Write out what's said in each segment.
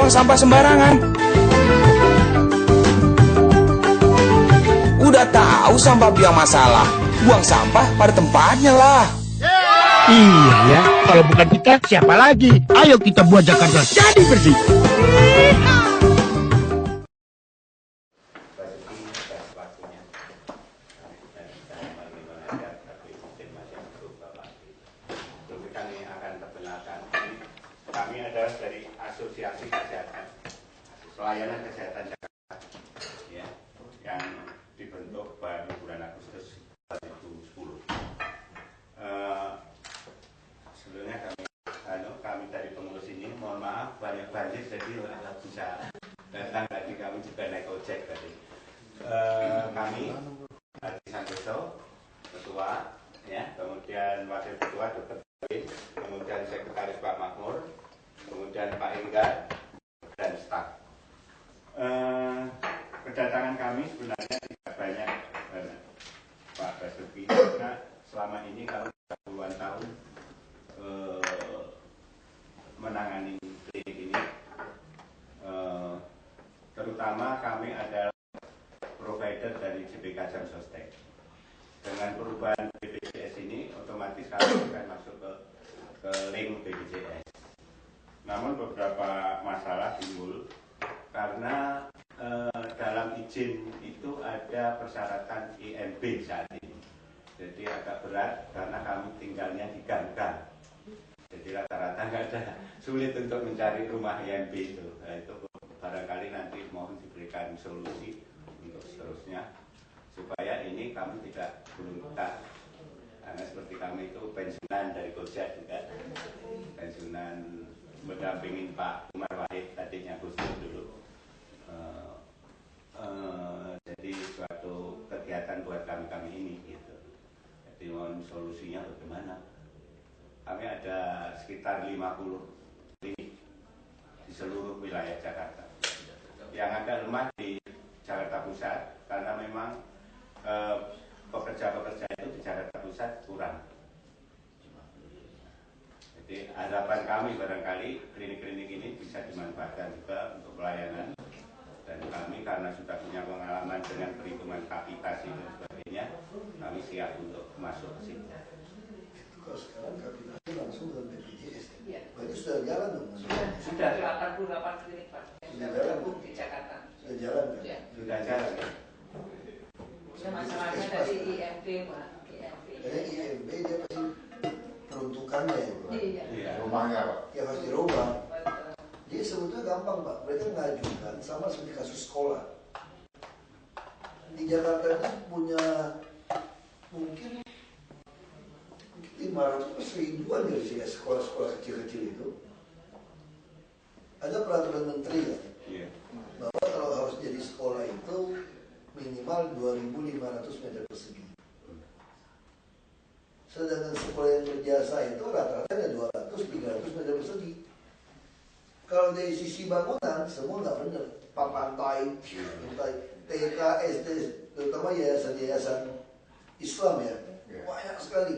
buang sampah sembarangan. Udah tahu sampah biang masalah, buang sampah pada tempatnya lah. Iya ya, kalau bukan kita siapa lagi? Ayo kita buat Jakarta jadi bersih. Kami adalah dari Asosiasi Kesehatan Pelayanan Kesehatan Jakarta, ya, yang dibentuk baru bulan Agustus 2010. Sebelumnya kami dari pengurus ini, mohon maaf banyak banjir jadi nggak bisa datang tadi, kami juga naik ojek tadi. Kami Haji Santoso, ketua, ya, kemudian wakil ketua Dr. kemudian sekretaris Pak Makmur, kemudian Pak Enggar dan staf. Kedatangan kami sebenarnya tidak banyak, Pak Basuki, karena selama ini kami sudah puluhan tahun menangani klinik ini. Terutama kami adalah provider dari JBK Jam Sostek. Dengan perubahan BPJS ini, otomatis kami akan masuk ke link BPJS. Namun beberapa masalah timbul karena dalam izin itu ada persyaratan IMB saat ini. Jadi agak berat karena kami tinggalnya di gang-gang. Jadi rata-rata nggak ada, sulit untuk mencari rumah IMB itu. Nah, itu barangkali nanti mohon diberikan solusi untuk seterusnya, supaya ini kami tidak beruntung, karena seperti kami itu pensiunan dari Gojek juga, pensiunan mendampingin Pak Umar Wahid tadinya Gus Dur dulu. Jadi suatu kegiatan buat kami ini gitu. Jadi mohon solusinya bagaimana? Kami ada sekitar 50 klinik di seluruh wilayah Jakarta. Yang agak lemah di Jakarta Pusat karena memang pekerja-pekerja itu di Jakarta Pusat kurang. Jadi harapan kami barangkali klinik-klinik ini bisa dimanfaatkan juga untuk pelayanan, dan kami karena sudah punya pengalaman dengan perhitungan kapitasi dan sebagainya, kami siap untuk masuk ke sini. Kalau sekarang kapitasi langsung ke BPJS, berarti sudah jalan dong? Sudah 88 klinik Pak. Sudah jalan di Jakarta. Sudah jalan kan? Ya. Sudah jalan ya? Ya, masalahnya dari IMB Pak. Karena IMB dia pasti peruntukannya ya Pak. Iya. Rumahnya Pak. Ya harus dirubah. Jadi sebetulnya gampang Pak, mereka mengajukan sama seperti kasus sekolah. Di Jakarta itu punya mungkin 500 1000-an dari sini sekolah-sekolah kecil-kecil itu. Ada peraturan menteri kan, bahwa kalau harus jadi sekolah itu minimal 2.500 meter persegi. Sedangkan sekolah yang berjasa itu rata-ratanya 200-300 meter persegi. Kalau dari sisi bangunan semua nggak benar, papantai, TK, SD, terutama yayasan-yayasan Islam ya, banyak sekali.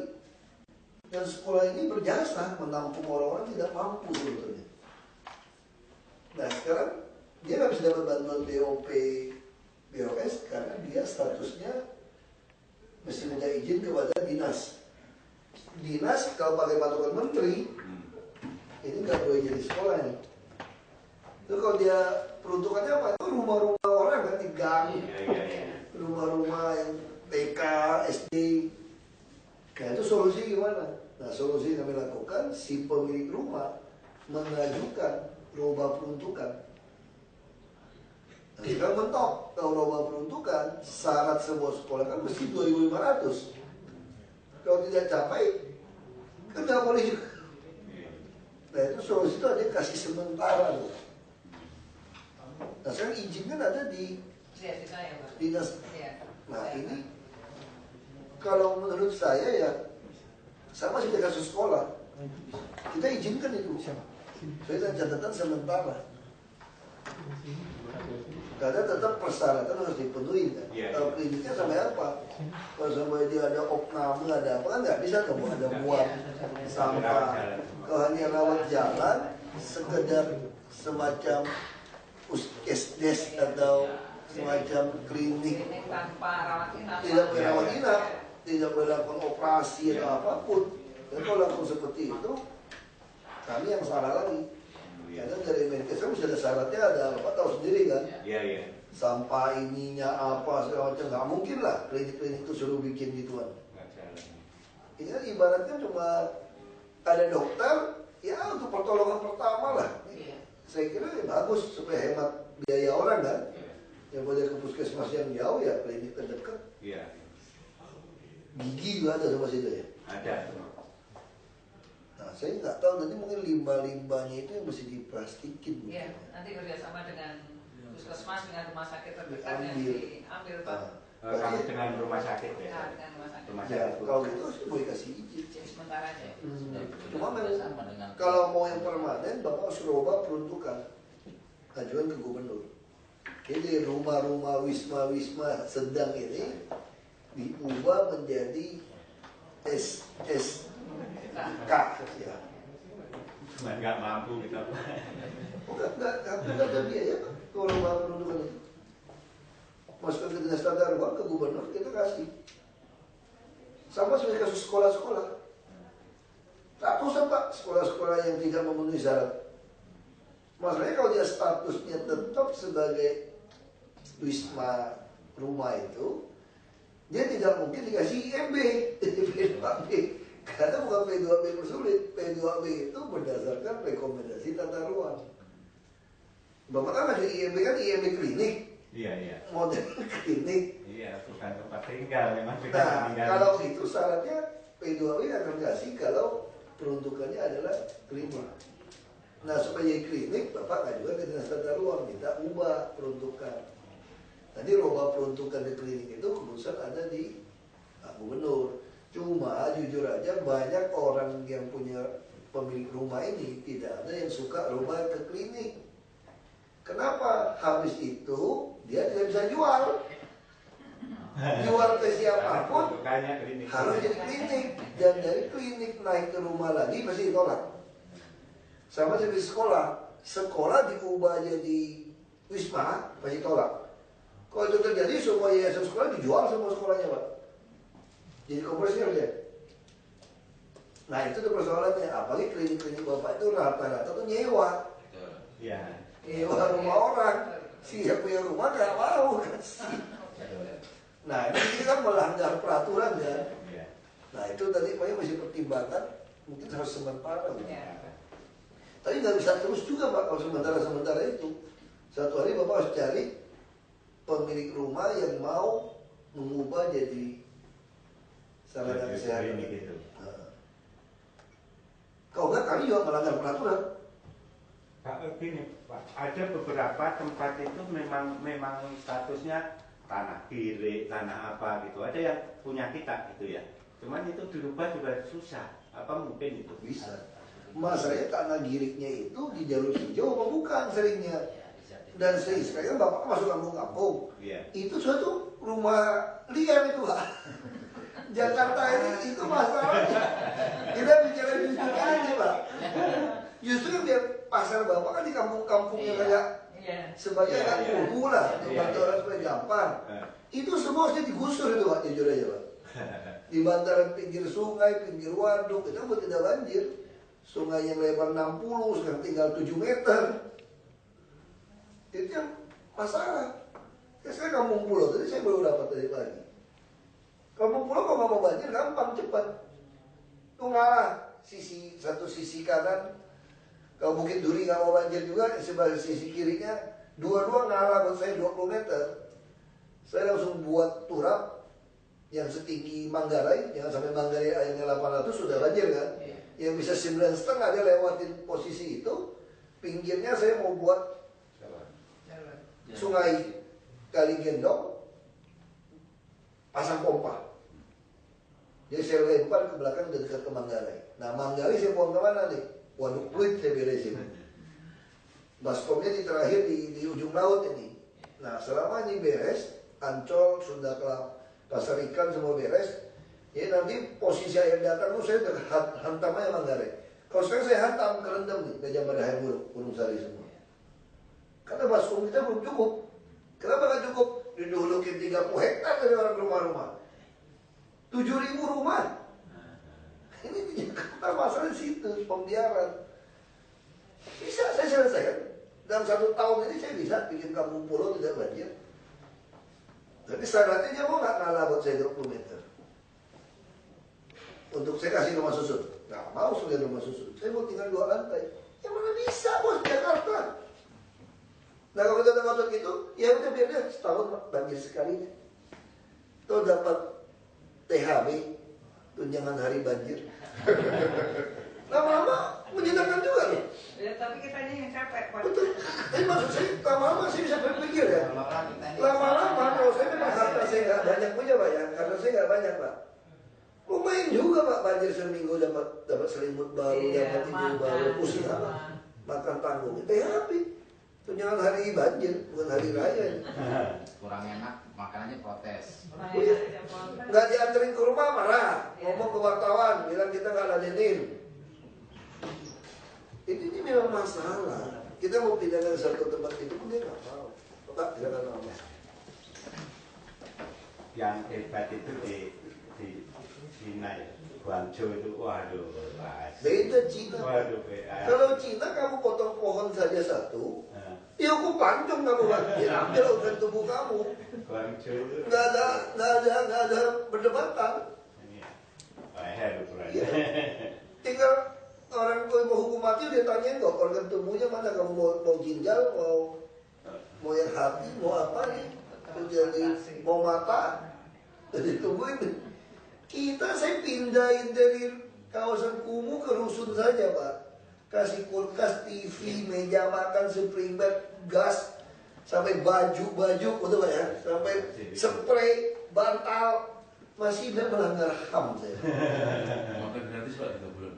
Dan sekolah ini berjasa menampung orang-orang tidak mampu sebetulnya. Nah sekarang dia nggak bisa dapat bantuan BOP, BOS karena dia statusnya mesti minta izin kepada dinas. Dinas kalau pakai patokan menteri, ini nggak boleh jadi sekolah nih. Itu kalau dia peruntukannya apa? Itu rumah-rumah orang kan di gang, rumah-rumah yang TK, SD. Nah itu solusi gimana? Nah solusi yang kami lakukan, si pemilik rumah mengajukan roba peruntukan. Nah sekarang mentok, kalau roba peruntukan, syarat sebuah sekolah kan mesti 2.500. Kalau tidak capai, kan nggak boleh juga. Nah itu solusi itu ada kasih sementara loh. Nah sekarang izin kan ada di dinas. Nah ini kalau menurut saya ya sama seperti kasus sekolah, kita izinkan itu. Saya catatan sementara. Karena tetap persyaratan harus dipenuhi kan. Kalau kliniknya sampai apa? Kalau sampai dia ada opname, ada apa kan nggak bisa kamu ada buang sampah. Kalau hanya rawat jalan, sekedar semacam puskesdes atau semacam klinik, Klinik tanpa rawat inap. tidak berawat inap, tidak melakukan operasi atau apapun. Dan kalau lakukan seperti itu, kami yang salah lagi. Karena dari Menkes kan sudah ada syaratnya, ada Bapak tahu sendiri kan, Iya, iya. sampah ininya apa segala macam, nggak mungkin lah klinik-klinik itu suruh bikin gituan. Nggak jalan. Ini kan ibaratnya cuma ada dokter, ya untuk pertolongan pertama lah. Iya. Saya kira ya bagus supaya hemat biaya orang kan. Yang pada ke puskesmas yang jauh ya klinik terdekat. Iya. Gigi juga ada sama situ ya. Ada. Nah saya nggak tahu nanti mungkin limbah-limbahnya itu yang mesti diplastikin. Iya, nanti kerjasama dengan puskesmas dengan rumah sakit terdekat yang Diambil. diambil Pak. Kami dengan rumah sakit ya. Nah, dengan rumah sakit. Rumah Ya sakit. kalau itu sih boleh kasih izin. Jadi sementara aja. Cuma memang kalau mau yang permanen Bapak harus rubah peruntukan, ajuan ke gubernur. Jadi rumah-rumah wisma sedang ini diubah menjadi SSK ya. Cuma nggak mampu kita. Enggak ada biaya Pak kalau rumah peruntukan itu. Masukkan ke dinas tata ruang, ke gubernur kita kasih. Sama seperti kasus sekolah-sekolah. Ratusan Pak sekolah-sekolah yang tidak memenuhi syarat. Masalahnya kalau dia statusnya tetap sebagai wisma rumah itu, dia tidak mungkin dikasih IMB, P2B. Karena bukan P2B bersulit, P2B itu berdasarkan rekomendasi tata ruang. Bapak kan ngasih IMB kan IMB klinik, Iya, iya. model klinik. Iya, bukan tempat tinggal. Memang kita Nah, tinggal. kalau itu syaratnya P2B akan kasih kalau peruntukannya adalah klinik. Nah, supaya klinik, Bapak ngajukan ke dinas tata ruang, minta ubah peruntukan. Nanti ubah peruntukan di klinik itu keputusan ada di gubernur. Cuma jujur aja banyak orang yang punya pemilik rumah ini tidak ada yang suka rumah ke klinik. Kenapa? Habis itu dia tidak bisa jual. Jual ke siapapun Peruntukannya klinik. harus jadi klinik. Dan dari klinik naik ke rumah lagi pasti ditolak. Sama seperti sekolah. Sekolah diubah jadi wisma pasti tolak. Kalau itu terjadi semua yayasan sekolah dijual semua sekolahnya Pak. Jadi komersial dia. Nah itu tuh persoalannya. Apalagi klinik-klinik Bapak itu rata-rata tuh nyewa. Iya. Nyewa rumah orang. Siapa punya rumah gak mau kasih. Nah ini kita melanggar peraturan kan. Iya. Nah itu tadi Pak masih pertimbangan. Mungkin harus sementara. Iya. Tapi nggak bisa terus juga Pak kalau sementara itu. Satu hari Bapak harus cari pemilik rumah yang mau mengubah jadi sarana kesehatan. Gitu. Nah. Kalau nggak kami juga melanggar peraturan. Pak, gini Pak, ada beberapa tempat itu memang statusnya tanah kiri, tanah apa gitu. Ada yang punya kita gitu ya. Cuman itu dirubah juga susah. Apa mungkin itu? Bisa. Masalahnya tanah giriknya itu di jalur hijau apa bukan seringnya. Dan sekarang Bapak masuk kampung-kampung. Iya. Itu suatu rumah liar itu Pak. Jakarta ini itu masalahnya. Kita bicara jujur aja Pak. Justru yang dia pasar Bapak kan di kampung-kampung yang kayak Iya. sebagai Iya, anak iya. kubu lah, Iya, membantu iya. orang supaya gampang. Itu semua harusnya digusur itu Pak, jujur aja Pak. Di bantaran pinggir sungai, pinggir waduk, kita buat tidak banjir. Sungai yang lebar 60, sekarang tinggal 7 meter. Itu yang masalah. Ya, saya kampung pulau, tadi saya baru dapat tadi pagi. Kampung pulau kalau nggak mau banjir gampang, cepat. Itu ngalah, satu sisi kanan. Kalau Bukit Duri nggak mau banjir juga, sebelah sisi kirinya, dua-dua ngalah buat saya 20 meter. Saya langsung buat turap yang setinggi Manggarai, jangan sampai Manggarai airnya 800 sudah banjir kan. Yang bisa 9,5 dia lewatin posisi itu. Pinggirnya saya mau buat sungai Kali Gendong, pasang pompa. Jadi saya lempar ke belakang dekat ke Manggarai. Nah Manggarai saya buang kemana nih? Waduk Pluit saya beresin. Baskomnya di terakhir di ujung laut ini. Nah selama ini beres, Ancol, Sunda Kelapa, Pasar Ikan semua beres. Ya nanti posisi air datang tuh saya hantam aja Manggarai. Kalau sekarang saya hantam kerendam nih, Gajah Mada Air Gunung Sari semua. Karena baskom kita belum cukup. Kenapa nggak cukup? Didulukin 30 hektar dari orang rumah-rumah. 7.000 rumah. Ini di Jakarta masalah di situ, pembiaran. Bisa saya selesaikan. Dalam 1 tahun ini saya bisa bikin kampung pulau tidak banjir. Tapi syaratnya dia mau nggak ngalah buat saya 20 meter. Untuk saya kasih rumah susun. Nggak mau sudah rumah susun. Saya mau tinggal 2 lantai. Ya mana bisa bos Jakarta. Nah kalau kita ngotot gitu, ya udah biar dia setahun banjir sekali. Tuh dapat THB, tunjangan hari banjir. Lama-lama menyenangkan juga loh. Ya, tapi kitanya yang capek, Pak. Betul. Tapi maksud saya, lama-lama saya bisa berpikir ya. Lama-lama kalau saya memang harta saya nggak banyak punya Pak ya. Karena saya nggak banyak Pak. Lumayan juga Pak, banjir seminggu dapat selimut baru, dapat tidur baru, pusing apa? Makan tanggung, THB. Tunjangan hari banjir, bukan hari raya. Kurang enak, makanannya protes. Nggak dianterin ke rumah marah, ngomong ke wartawan, bilang kita nggak ladenin. Ini memang masalah. Kita mau pindah ke satu tempat itu pun dia nggak mau. Pak, silakan apa? Yang hebat itu di Cina ya, Guangzhou itu, waduh, Beda Cina. Waduh, beda. Kalau Cina kamu potong pohon saja satu, ya aku pancung kamu banjir, ambil organ tubuh kamu. Guangzhou itu Nggak ada perdebatan. ini leher ukurannya. Iya. Tinggal orang mau hukum mati dia tanyain kok organ tubuhnya mana, kamu mau ginjal, mau yang hati, mau apa nih? Jadi mau mata, jadi tungguin. Saya pindahin dari kawasan kumuh ke rusun saja Pak. Kasih kulkas, TV, meja makan, spring bed, gas, sampai baju, udah Pak ya, sampai spray, bantal, masih dia melanggar HAM saya. Makan gratis Pak 3 bulan.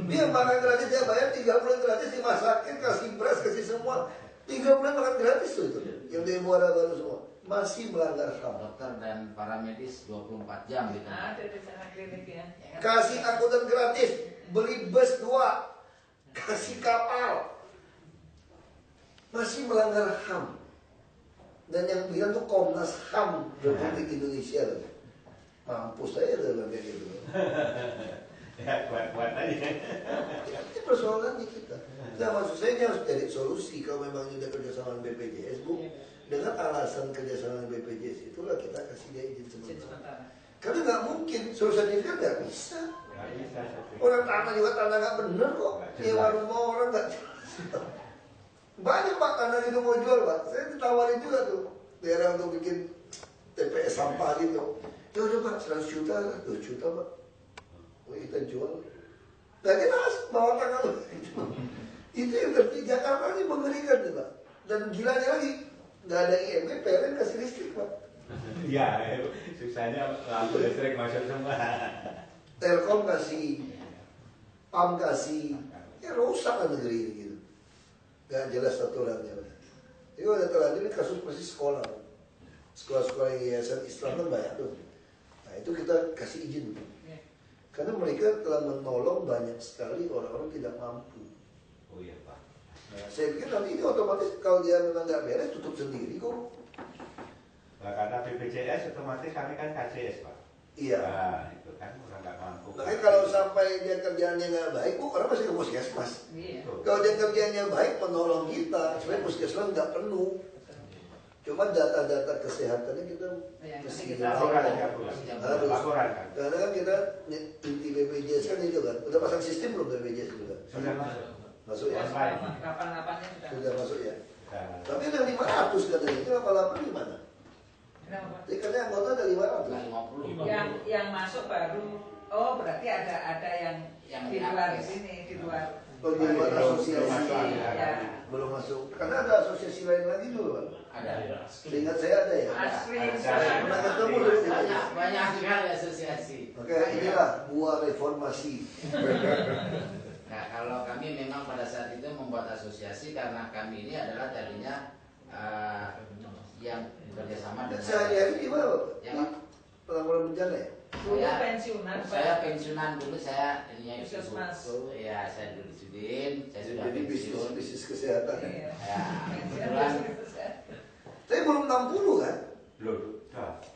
Dia makan gratis, dia bayar 3 bulan gratis, dimasakin, kasih beras, kasih semua. 3 bulan makan gratis tuh itu, yang dari Muara Baru semua. Masih melanggar HAM. Dokter dan para medis 24 jam gitu. Ada di sana klinik ya. Kasih angkutan gratis, beli bus 2, kasih kapal. Masih melanggar HAM. Dan yang bilang tuh Komnas HAM Republik Indonesia. Mampus saya dalam kayak gitu. Ya, kuat aja. Ini persoalannya kita. Nah maksud saya ini harus cari solusi. Kalau memang sudah kerjasama dengan BPJS Bu, dengan alasan kerjasama dengan BPJS itulah kita kasih dia izin sementara. Karena nggak mungkin solusi sertifikat nggak bisa. Nggak bisa. Orang tanah juga tanah nggak bener kok. Nyewa rumah orang nggak jelas. Banyak Pak tanah itu mau jual Pak. Saya ditawarin juga tuh daerah untuk bikin TPS sampah gitu. Ya udah Pak 100 juta lah, 2 juta Pak. Kita jual. Gak jelas bawa tangan lu. Itu yang terjadi. Jakarta ini mengerikan tuh Pak. Dan gilanya lagi nggak ada IMB, PLN kasih listrik Pak. Iya, susahnya lampu listrik masuk semua. Telkom kasih, PAM kasih, ya rusak kan negeri ini gitu. Gak jelas aturannya. Jadi kalau terlanjur ini kasus persis sekolah. Sekolah-sekolah yayasan Islam kan banyak tuh. Nah itu kita kasih izin. Karena mereka telah menolong banyak sekali orang-orang tidak mampu. Oh iya Pak. Nah, saya pikir nanti ini otomatis kalau dia memang nggak beres tutup sendiri kok. Nah, karena BPJS otomatis kami kan KCS Pak. Iya. Nah, itu kan orang nggak mampu. Makanya kalau sampai dia kerjaannya nggak baik, bu orang masih ke puskesmas. Iya. Kalau dia kerjanya baik, menolong kita, supaya puskesmas nggak penuh. Cuma data-data kesehatannya kita mesti laporan harus. Laporan kan. Karena kan kita inti BPJS kan itu kan, udah pasang sistem belum BPJS juga? Sudah masuk. Masuk ya? Kapan-kapannya Sudah masuk ya? Nah, Tapi ada 500 katanya, itu 88 di mana? Kenapa Pak? Jadi katanya anggota ada 500. 50. Yang masuk baru, oh berarti ada yang di luar di sini, di luar. Oh, di luar asosiasi. Ya. Belum masuk. Karena ada asosiasi lain lagi dulu kan? Ada. Seingat saya ada ya? Asli. Pernah ketemu dulu di mana? Banyak sekali asosiasi. Oke, inilah buah reformasi. Nah, kalau kami memang pada saat itu membuat asosiasi karena kami ini adalah tadinya yang bekerjasama dengan Sehari-hari di mana Pak? Yang Penanggulangan bencana ya? Dulu pensiunan, Pak. Saya pensiunan dulu, saya ini Puskesmas. ya saya dulu sudin, saya sudah Jadi pensiun. bisnis kesehatan. Iya. Ya, Pensiun kebetulan Tapi belum 60 kan? Loh,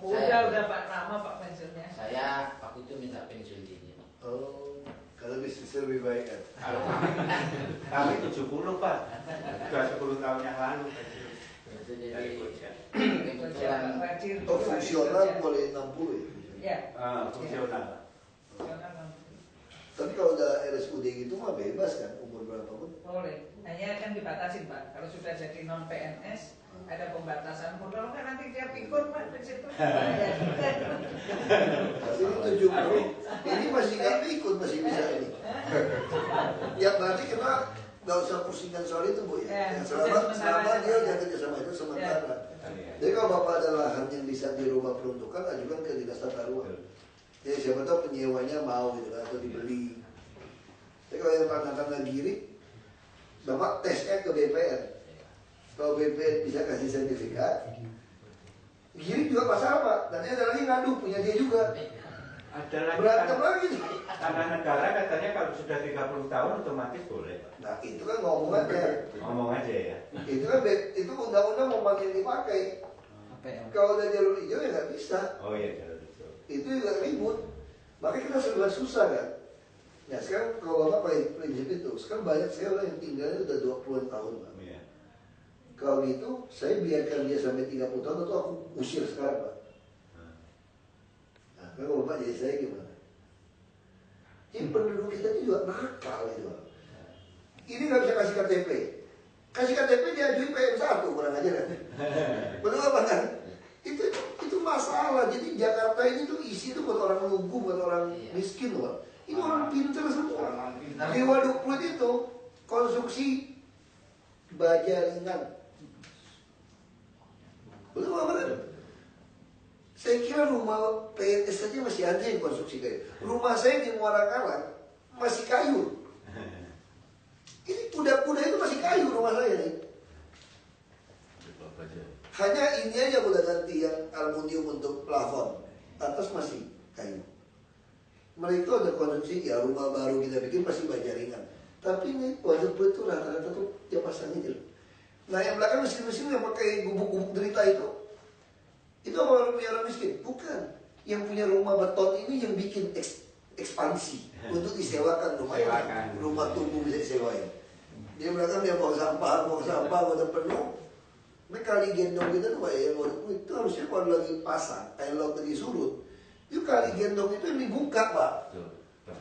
udah. Udah Pak, lama Pak pensiunnya. saya waktu itu minta pensiun dini. Oh, kalau bisnisnya lebih baik kan? Kalau kami 70 Pak. Sudah 10 tahun yang lalu. Itu Dari jadi Gojek. kebetulan Rajin. Oh, fungsional boleh 60 ya? Ya. Fungsional. Fungsional. Tapi kalau udah RSUD gitu mah bebas kan, umur berapapun. Boleh. Hanya kan dibatasin Pak. Kalau sudah jadi non PNS ada pembatasan umur. Kalau nggak nanti dia pikun Pak di situ. Tapi ini 70, ini masih nggak ikut, masih bisa ini. Ya berarti kita nggak usah pusingkan soal itu Bu ya. Ya, Selama dia ya. udah kerjasama itu sementara. Iya. Jadi kalau Bapak ada lahan yang bisa di rumah peruntukan, ajukan ke Dinas Tata Ruang. Jadi siapa tahu penyewanya mau gitu atau dibeli. Tapi kalau yang tanah-tanah giri, Bapak tesnya ke BPN. Kalau BPN bisa kasih sertifikat, giri juga pasal Pak. Nanti ada lagi ngadu punya dia juga. Ada lagi Berantem lagi. tanah negara katanya kalau sudah 30 tahun otomatis boleh Pak. Nah itu kan ngomong aja. Ngomong aja ya. Itu kan itu undang-undang mau makin dipakai. Kalau udah jalur hijau ya nggak bisa. Oh iya, jalur hijau. Itu juga ribut. Makanya kita serba susah kan. Ya sekarang kalau Bapak pakai prinsip itu, sekarang banyak saya orang yang tinggalnya udah 20-an tahun Pak. Iya. Kalau gitu, saya biarkan dia sampai 30 tahun atau aku usir sekarang Pak. Nah, kalau Bapak jadi saya gimana? Jadi penduduk kita itu juga nakal itu Pak. Ini nggak bisa kasih KTP. Kasih KTP diajuin PM1 kurang aja kan. Betul apa kan? Itu masalah. Jadi Jakarta ini tuh isi tuh buat orang lugu, buat orang miskin Pak. Ini orang pintar semua. Orang pintar. Di Waduk Pluit itu konstruksi baja ringan. Betul apa kan? Saya kira rumah PNS saja masih ada yang konstruksi kayu. Rumah saya di Muara Karang masih kayu. Ini kuda-kuda itu masih kayu rumah saya nih. Hanya ini aja udah ganti yang aluminium untuk plafon. Atas masih kayu. Mereka udah konstruksi ya rumah baru kita bikin pasti baja ringan. Tapi ini Waduk Pluit itu rata-rata tuh dia pasang ini loh. Nah yang belakang mesin-mesin yang pakai gubuk-gubuk derita itu apa orang punya orang miskin? Bukan. Yang punya rumah beton ini yang bikin ekspansi untuk disewakan rumahnya. Rumah tumbuh bisa disewain. Dia belakang dia bawa sampah udah penuh. Ini kali gendong kita tuh Pak ya, itu harusnya kalau lagi pasang, air laut lagi surut, itu kali gendong itu yang dibuka Pak.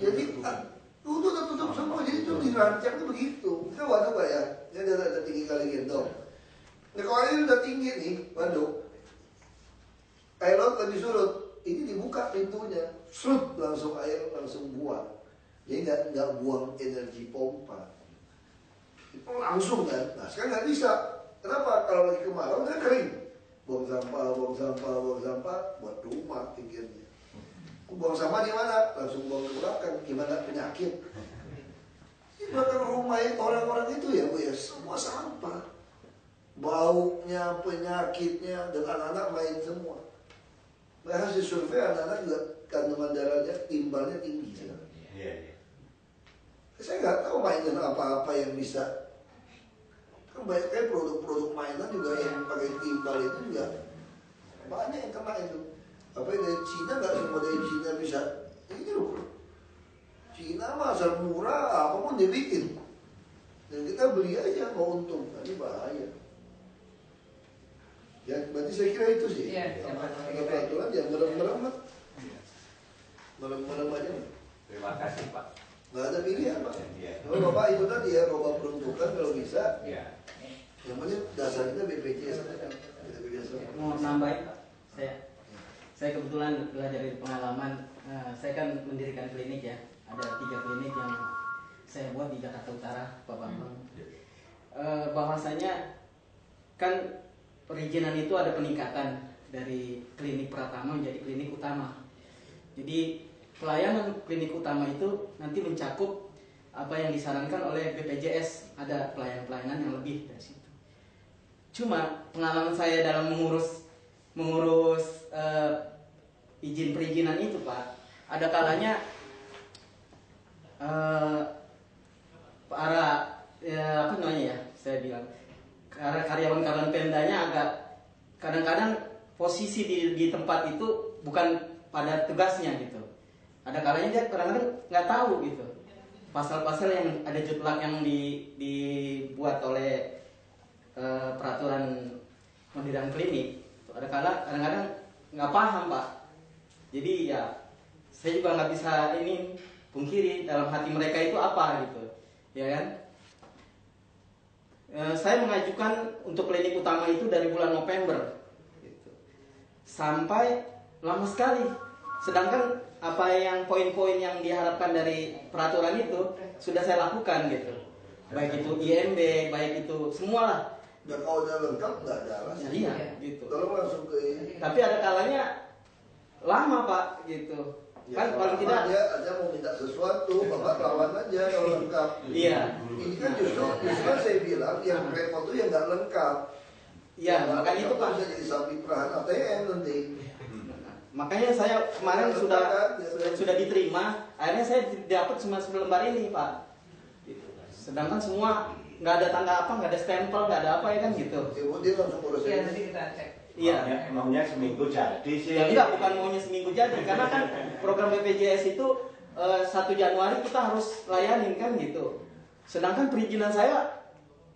Jadi itu udah tutup semua, jadi itu dirancang tuh begitu. Kita waduk Pak ya, ini ada tinggi kali gendong. Nah kalau ini udah tinggi nih, waduk, air laut lagi surut, ini dibuka pintunya, surut langsung air langsung buang. Jadi nggak buang energi pompa, langsung kan. Nah sekarang nggak bisa. Kenapa? Kalau lagi kemarau kan kering. Buang sampah, buat rumah pikirnya. Buang sampah di mana? Langsung buang ke belakang. Gimana penyakit? Di belakang rumah orang-orang itu ya Bu ya, semua sampah. Baunya, penyakitnya, dan anak-anak main semua. Nah hasil survei anak-anak juga kandungan darahnya, timbalnya tinggi. Iya. Saya nggak tahu mainan apa-apa yang bisa. Kan banyak kayak produk-produk mainan juga yang pakai timbal itu juga banyak yang kena itu. Apa dari Cina nggak semua dari Cina bisa ini loh. Cina mah asal murah apapun dia bikin. Dan kita beli aja mau untung. Nah, ini bahaya. Ya berarti saya kira itu sih. Iya, Ada peraturan ya merem-merem lah. Merem-merem aja. Terima kasih Pak. Nggak ada pilihan Pak. Iya. Kalau Bapak itu tadi ya, roba peruntukan kalau bisa. Iya. Yang penting dasarnya BPJS. Mau nambahin Pak, saya kebetulan belajar dari pengalaman. Saya kan mendirikan klinik ya, ada 3 klinik yang saya buat di Jakarta Utara, Pak Bambang. Bahwasanya kan perizinan itu ada peningkatan dari klinik Pratama menjadi klinik utama. Jadi pelayanan klinik utama itu nanti mencakup apa yang disarankan oleh BPJS, ada pelayanan-pelayanan yang lebih dari situ. Cuma pengalaman saya dalam mengurus izin perizinan itu Pak, ada kalanya para apa namanya ya, saya bilang karyawan Pemdanya agak kadang-kadang posisi di tempat itu bukan pada tugasnya gitu. Ada kalanya dia kadang-kadang nggak tahu gitu pasal-pasal yang ada jutlak yang dibuat oleh peraturan pendirian klinik. Ada kadang-kadang nggak paham Pak. Jadi ya saya juga nggak bisa ini pungkiri dalam hati mereka itu apa gitu, ya kan? Saya mengajukan untuk klinik utama itu dari bulan November gitu. Sampai lama sekali. Sedangkan apa yang poin-poin yang diharapkan dari peraturan itu sudah saya lakukan gitu. Baik itu IMB, baik itu semualah. Dan kalau udah lengkap nggak ada alasan. Ya, iya, gitu. Kalau langsung ke ini. Tapi ada kalanya lama Pak gitu. Ya, Kan paling tidak aja mau minta sesuatu, Bapak lawan aja kalau lengkap. Iya. Ini kan justru saya bilang yang repot itu yang nggak lengkap. Iya, makanya itu Pak. Bisa jadi sapi perahan ATM nanti. Makanya saya kemarin sudah diterima, akhirnya saya dapat cuma 10 lembar ini Pak. Sedangkan semua nggak ada tanda apa, nggak ada stempel, nggak ada apa ya kan gitu. Ibu dia langsung urus Iya, ini. nanti kita cek. Iya. Maunya seminggu jadi sih. Ya enggak, bukan maunya seminggu jadi, karena kan program BPJS itu 1 Januari kita harus layanin kan gitu. Sedangkan perizinan saya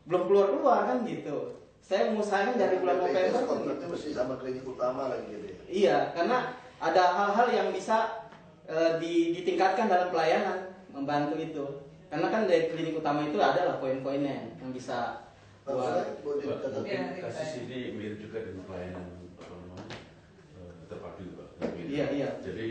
belum keluar kan gitu. Saya mengusahakan dari bulan November kan gitu. Itu mesti sama klinik utama lagi gitu ya. Iya, karena ada hal-hal yang bisa ditingkatkan dalam pelayanan, membantu itu. Karena kan dari klinik utama itu adalah poin-poinnya yang bisa buat. Kasus ini mirip juga dengan pelayanan terpadu Pak. Iya. Jadi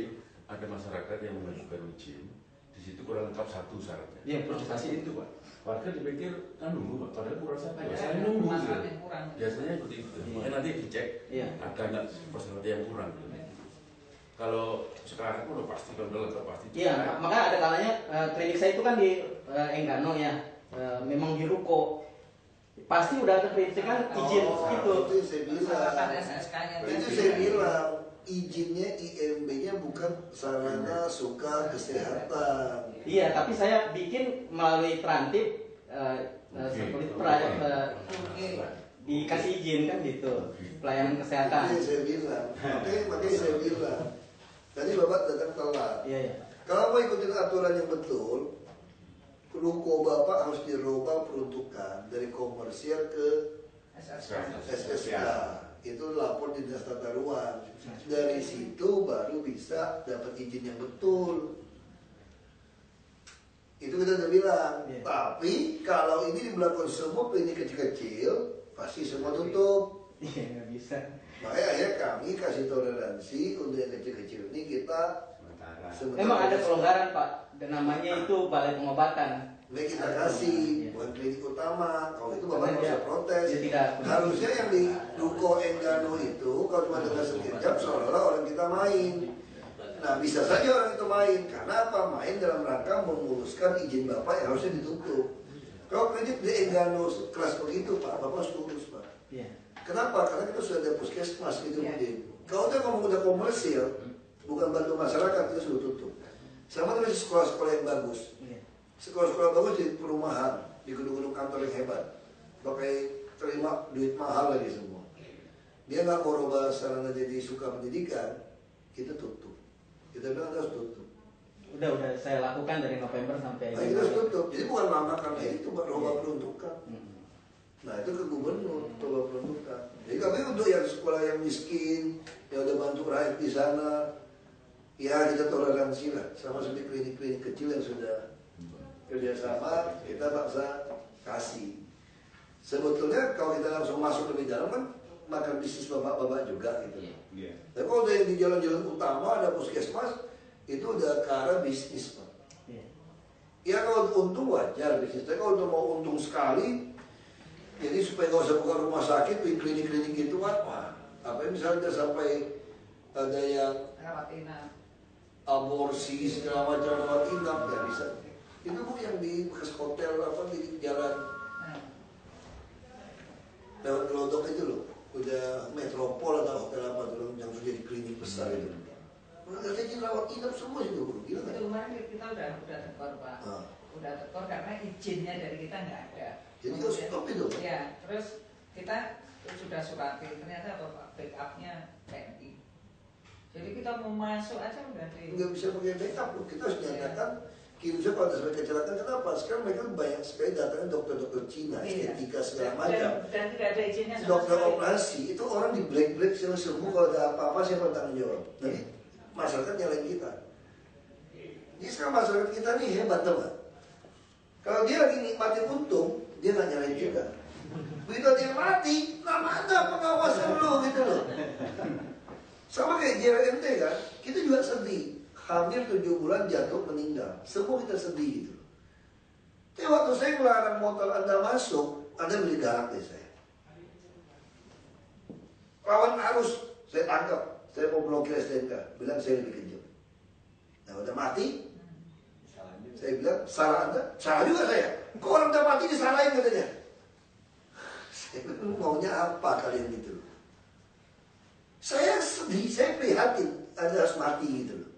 ada masyarakat yang mengajukan izin, di situ kurang lengkap satu syaratnya. Iya, kasih itu Pak. Warga dipikir kan nunggu Pak, padahal kurang satu. Padahal Saya ada nunggu masalah gitu. yang kurang. Biasanya seperti itu. Makanya nanti dicek Iya. ada nggak persyaratan yang kurang. Kalau sekarang udah pasti kalau udah lengkap pasti. Iya, makanya ada kalanya klinik saya itu kan di Enggano ya, memang di ruko. Pasti udah ada perintahkan izin gitu. Itu saya bilang. Ada SSK-nya. Itu saya bilang izinnya IMB-nya bukan sarana suka kesehatan. Iya, tapi saya bikin melalui Trantip seperti dikasih izin kan gitu, pelayanan kesehatan. Itu yang saya bilang. Makanya saya bilang. Tadi Bapak datang telat. Iya. Kalau mau ikutin aturan yang betul, ruko Bapak harus dirubah peruntukan dari komersial ke SSK. Itu lapor di dinas tata ruang. Dari situ baru bisa dapat izin yang betul. Itu kita udah bilang. Yeah. Tapi kalau ini diberlakukan semua klinik kecil-kecil, pasti semua tutup. Iya, nggak bisa. Makanya akhirnya kami kasih toleransi untuk yang kecil-kecil ini kita sementara. Memang ada pelonggaran Pak, dan namanya itu balai pengobatan. Baik kita kasih, Iya. bukan klinik utama. Kalau itu Bapak Karena nggak usah dia- protes. dia tidak- Harusnya yang di Ruko Enggano itu, kalau cuma dengar sekejap, seolah-olah orang kita main. Nah bisa saja orang itu main, karena apa? Main dalam rangka memuluskan izin Bapak yang harusnya ditutup. Kalau klinik di Enggano kelas begitu Pak, Bapak harus urus Pak. Iya. Kenapa? Karena kita sudah ada puskesmas gitu Iya. Budin. Kalau kita ngomong udah komersil, bukan bantu masyarakat, kita sudah tutup. Sama dengan sekolah-sekolah yang bagus. Iya. Sekolah-sekolah bagus di perumahan, di gedung-gedung kantor yang hebat, pakai terima duit mahal lagi semua. Dia nggak mau rubah sarana jadi suka pendidikan, kita tutup. Kita bilang harus tutup. Udah saya lakukan dari November sampai Nah, kita harus tutup. Jadi bukan lama karena itu buat rubah peruntukan. Hmm. Nah itu ke gubernur, coba peruntukan. Jadi kami untuk yang sekolah yang miskin, yang udah bantu rakyat di sana, ya kita toleransi lah. Sama seperti klinik-klinik kecil yang sudah kerjasama, kita paksa kasih. Sebetulnya kalau kita langsung masuk lebih dalam kan makan bisnis bapak-bapak juga gitu. Iya. Tapi kalau udah di jalan-jalan utama ada puskesmas, itu udah ke arah bisnis Pak. Iya. Ya kalau untung wajar bisnis, tapi kalau udah mau untung sekali, jadi supaya nggak usah buka rumah sakit, bikin klinik-klinik gitu kan, wah, apa misalnya sampai ada yang Rawat inap. aborsi segala macam rawat inap ya bisa. Itu Bu yang di bekas hotel apa di jalan Nah, lewat Gelodok itu loh, udah Metropol atau hotel apa tuh yang sudah jadi klinik besar itu. Nggak izin rawat inap semua itu bro. Gila nggak? Itu kemarin kita udah tekor Pak. Udah tekor karena izinnya dari kita nggak ada. Jadi harus stop itu. Ya, terus kita sudah suratin, ternyata apa Pak, backupnya TNI. Jadi kita mau masuk aja udah nggak bisa pakai backup loh. Kita harus nyatakan kirim pada sampai kecelakaan. Kenapa? Sekarang mereka banyak sekali datangnya dokter-dokter Cina, estetika segala macam. Dan tidak ada izinnya sama dokter sekali. operasi itu orang di break semua kalau ada apa-apa siapa bertanggung jawab. Jadi masyarakat nyalain kita. Jadi sekarang masyarakat kita nih hebat teman. Kalau dia lagi nikmatin untung, dia nggak nyalain kita. Begitu dia mati, nggak ada pengawasan lu gitu loh. Sama kayak JRMT kan, kita juga sedih. Hampir 7 bulan jatuh meninggal. Semua kita sedih gitu. Tapi waktu saya melarang motor Anda masuk, Anda beli galak deh saya. Lawan arus, saya tangkap. Saya mau blokir STNK. Bilang saya lebih kejam. Nah udah mati, saya bilang, salah Anda? Salah juga saya. Kok orang udah mati disalahin katanya? Saya bilang, maunya apa kalian gitu? Saya sedih, saya prihatin. Anda harus mati gitu loh.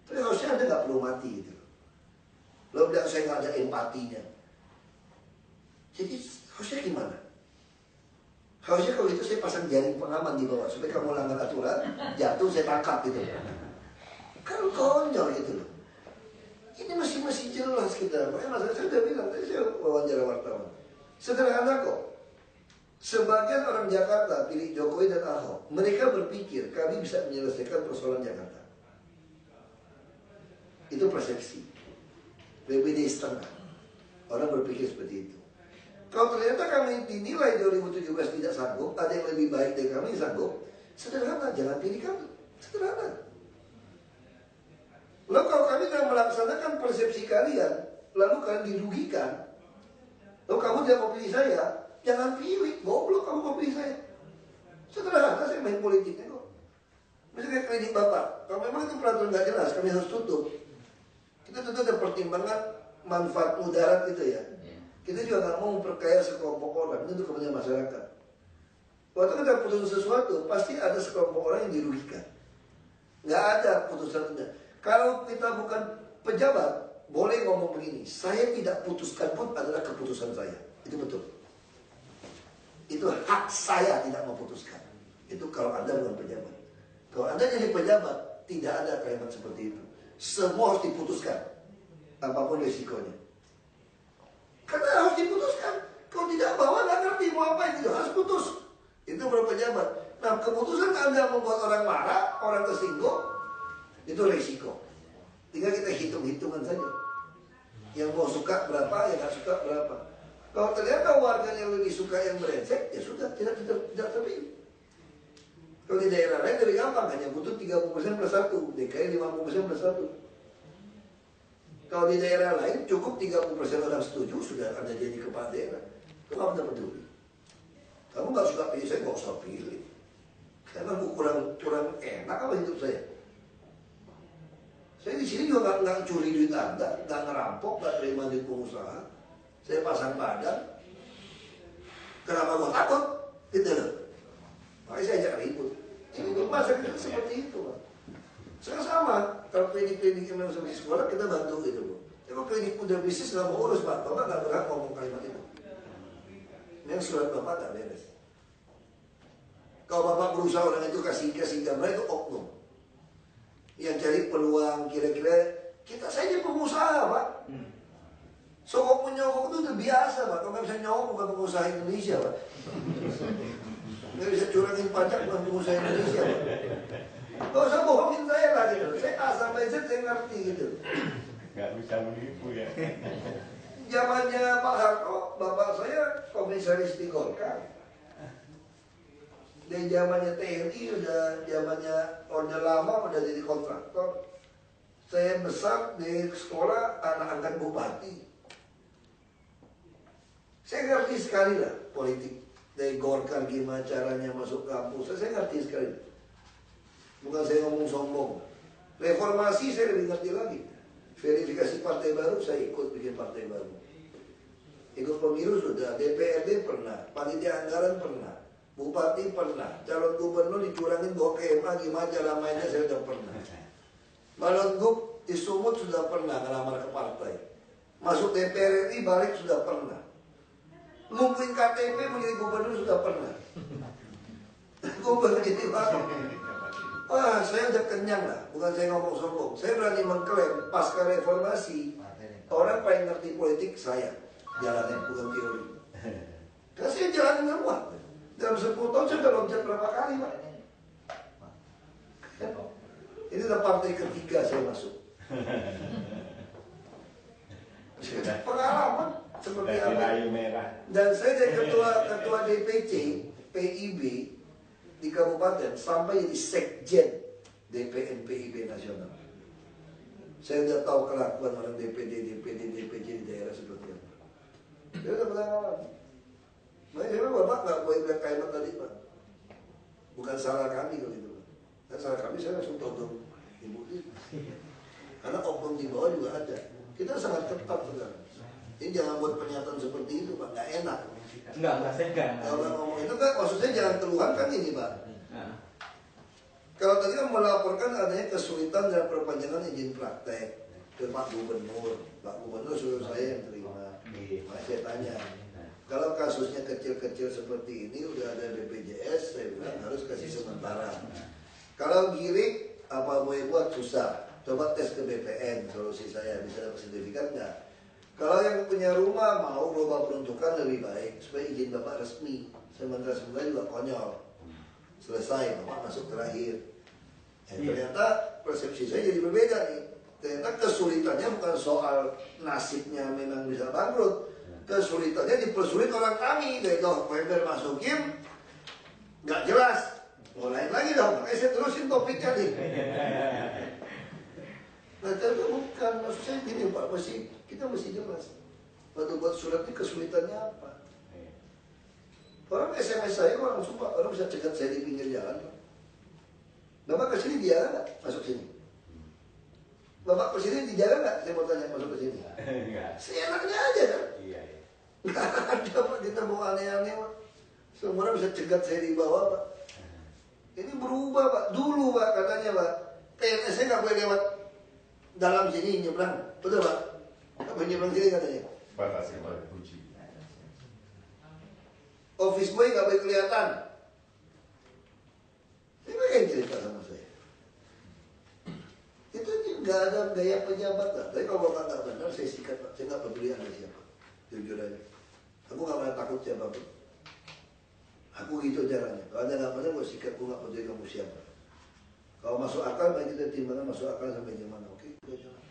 Tapi harusnya Anda nggak perlu mati gitu loh. Lo bilang saya nggak ada empatinya. Jadi harusnya gimana? Harusnya kalau gitu saya pasang jaring pengaman di bawah supaya kamu langgar aturan, jatuh saya tangkap gitu. Kan konyol gitu loh. Ini masih jelas kita. Makanya masalah saya udah bilang, tadi saya wawancara wartawan. Sederhana kok. Sebagian orang Jakarta pilih Jokowi dan Ahok. Mereka berpikir kami bisa menyelesaikan persoalan Jakarta. Itu persepsi. BPD setengah. Orang berpikir seperti itu. Kalau ternyata kami dinilai 2017 tidak sanggup, ada yang lebih baik dari kami sanggup, sederhana, jangan pilih kami. Sederhana. Lalu kalau kami tidak melaksanakan persepsi kalian, lalu kalian dirugikan, lalu kamu tidak mau pilih saya, jangan pilih, goblok kamu mau pilih saya. Sederhana, saya main politiknya kok. Misalnya klinik Bapak, kalau memang itu peraturan nggak jelas, kami harus tutup. Kita tentu ada pertimbangan manfaat mudarat gitu ya. Kita juga nggak mau memperkaya sekelompok orang, itu untuk kepentingan masyarakat. Waktu kita putus sesuatu, pasti ada sekelompok orang yang dirugikan. Nggak ada putusan itu. Kalau kita bukan pejabat, boleh ngomong begini, saya tidak putuskan pun adalah keputusan saya. Itu betul. Itu hak saya tidak memutuskan. Itu kalau Anda bukan pejabat. Kalau Anda jadi pejabat, tidak ada kalimat seperti itu. Semua harus diputuskan, apapun resikonya. Karena harus diputuskan. Kalau tidak bawa nggak ngerti mau apa itu harus putus. Itu baru pejabat. Nah keputusan Anda membuat orang marah, orang tersinggung, itu resiko. Tinggal kita hitung-hitungan saja. Yang mau suka berapa, yang nggak suka berapa. Kalau ternyata warganya lebih suka yang brengsek, ya sudah tidak terpilih. Kalau di daerah lain lebih gampang, hanya butuh 30% plus 1, DKI 50% plus 1. Kalau di daerah lain cukup 30% orang setuju sudah ada jadi kepala daerah. Itu kamu tidak peduli. Kamu nggak suka pilih saya, nggak usah pilih. Karena aku kurang enak apa hidup saya. Saya di sini juga nggak curi duit Anda, nggak ngerampok, nggak terima duit pengusaha. Saya pasang badan. Kenapa gua takut? Gitu loh. Makanya saya ajak ribut. Ini masa kita seperti itu, Pak. Sekarang sama. Kalau klinik-klinik yang memang sampai sekolah kita bantu gitu, Bu. Tapi kalau klinik udah bisnis nggak mau urus, Pak. Bapak nggak berhak ngomong kalimat itu. Ini surat Bapak nggak beres. Kalau Bapak berusaha orang itu kasih gambar itu oknum. Yang cari peluang kira-kira kita saja pengusaha, Pak. Sokok menyokok itu udah biasa, Pak. Kalau nggak bisa nyokok bukan pengusaha Indonesia, Pak. Nggak bisa curangin pajak bukan pengusaha Indonesia, Pak. Gak usah bohongin saya lah gitu. Saya A sampai Z saya ngerti gitu. Nggak bisa menipu ya. Zamannya Pak Harto, bapak saya komisaris di Golkar. Dari zamannya TNI udah zamannya Orde Lama udah jadi kontraktor. Saya besar di sekolah anak angkat bupati. Saya ngerti sekali lah politik. Dari Golkar gimana caranya masuk kampus. Saya ngerti sekali. Bukan saya ngomong sombong. Reformasi saya lebih ngerti lagi. Verifikasi partai baru saya ikut bikin partai baru. Ikut pemilu sudah, DPRD pernah, panitia anggaran pernah, bupati pernah, calon gubernur dicurangin bawa ke MA gimana cara mainnya saya udah pernah. Balongguk di Sumut sudah pernah ngelamar ke partai. Masuk DPR RI balik sudah pernah. Ngumpulin KTP menjadi gubernur sudah pernah. Gubernur jadi wakil. Wah, saya udah kenyang lah. Bukan saya ngomong sombong. Saya berani mengklaim pasca reformasi orang paling ngerti politik saya. Jalannya bukan teori. Karena saya jalanin semua. Dalam 10 tahun saya udah loncat berapa kali, Pak. Ini udah partai ketiga saya masuk. Pengalaman seperti apa? Dan saya jadi ketua DPC PIB di kabupaten sampai jadi sekjen DPN PIB nasional. Saya udah tahu kelakuan orang DPD DPC di daerah seperti apa. Saya udah pengalaman. Makanya Bapak nggak boleh bilang kalimat tadi, Pak. Bukan salah kami kalau itu, Pak. Dan salah kami saya langsung todong ibu itu. Karena oknum di bawah juga ada. Kita sangat ketat sekarang. Ini jangan buat pernyataan seperti itu, Pak. Nggak enak. Enggak, saya enggak. Kalau ngomong itu kan maksudnya jangan keluhan kan ini, Pak. Kalau tadi kan melaporkan adanya kesulitan dalam perpanjangan izin praktek ke Pak Gubernur. Pak Gubernur suruh saya yang terima. Makanya saya tanya. Kalau kasusnya kecil-kecil seperti ini udah ada BPJS, saya bilang harus kasih sementara. Kalau girik apa boleh buat susah. Coba tes ke BPN, solusi saya bisa dapat sertifikat nggak? Kalau yang punya rumah mau berubah peruntukan lebih baik supaya izin Bapak resmi. Sementara juga konyol. Selesai, Bapak masuk terakhir. Ternyata persepsi saya jadi berbeda nih. Ternyata kesulitannya bukan soal nasibnya memang bisa bangkrut. Kesulitannya dipersulit orang kami. Dong, Weber masukin nggak jelas. Lain lagi dong, makanya saya terusin topiknya nih. Nah, tapi bukan, maksud saya gini Pak, kita mesti jelas. Waktu buat surat ini kesulitannya apa? Orang SMS saya, orang sumpah, orang bisa cegat saya di pinggir jalan. Bapak kesini dia nggak masuk sini? Bapak kesini di jalan nggak? Saya mau tanya masuk ke sini. Seenaknya aja kan? Nggak ada Pak, kita mau aneh-aneh Pak. Semua orang bisa cegat saya di bawah Pak. Ini berubah Pak. Dulu Pak katanya Pak, PNS saya nggak boleh lewat dalam sini nyebrang, betul Pak? Nggak boleh nyebrang sini katanya. Batasi oleh kunci. Office boy nggak boleh kelihatan. Ini yang cerita sama saya. Itu nggak ada gaya pejabat lah. Tapi kalau Bapak nggak benar, saya sikat Pak. Saya nggak peduli Anda siapa. Jujur aja. Aku nggak pernah takut siapapun. Aku gitu caranya. Kalau Anda nggak benar, gue sikat. Gue nggak peduli kamu siapa. Kalau masuk akal, mari kita timbangkan masuk akal sampai di mana. Oke, udah jalan.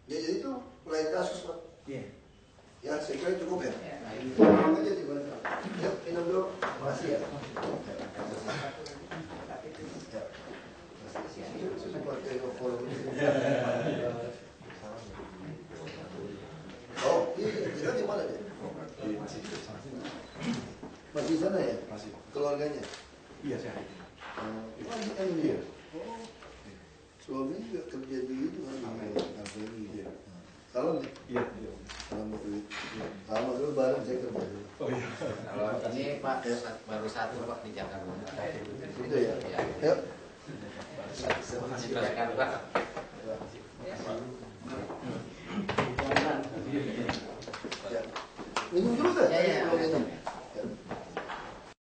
Jadi itu lain kasus Pak. Iya. Ya, saya kira cukup ya. Minum aja di mana. Ya, minum dulu. Makasih ya. Oh, iya, kita di mana dia? Masih di sana ya? Masih. Keluarganya? Iya, saya. Kan dia. Oh. Suami juga kerja di itu kan. Iya. Salam nih. Iya. Salam dulu. Sama dulu bareng saya kerja dulu. Oh iya. Kalau ini Pak baru satu Pak di Jakarta. Itu ya. Ya. Yuk. Di Jakarta. Ya. Minum dulu kan? Ya, ya. Kalau minum.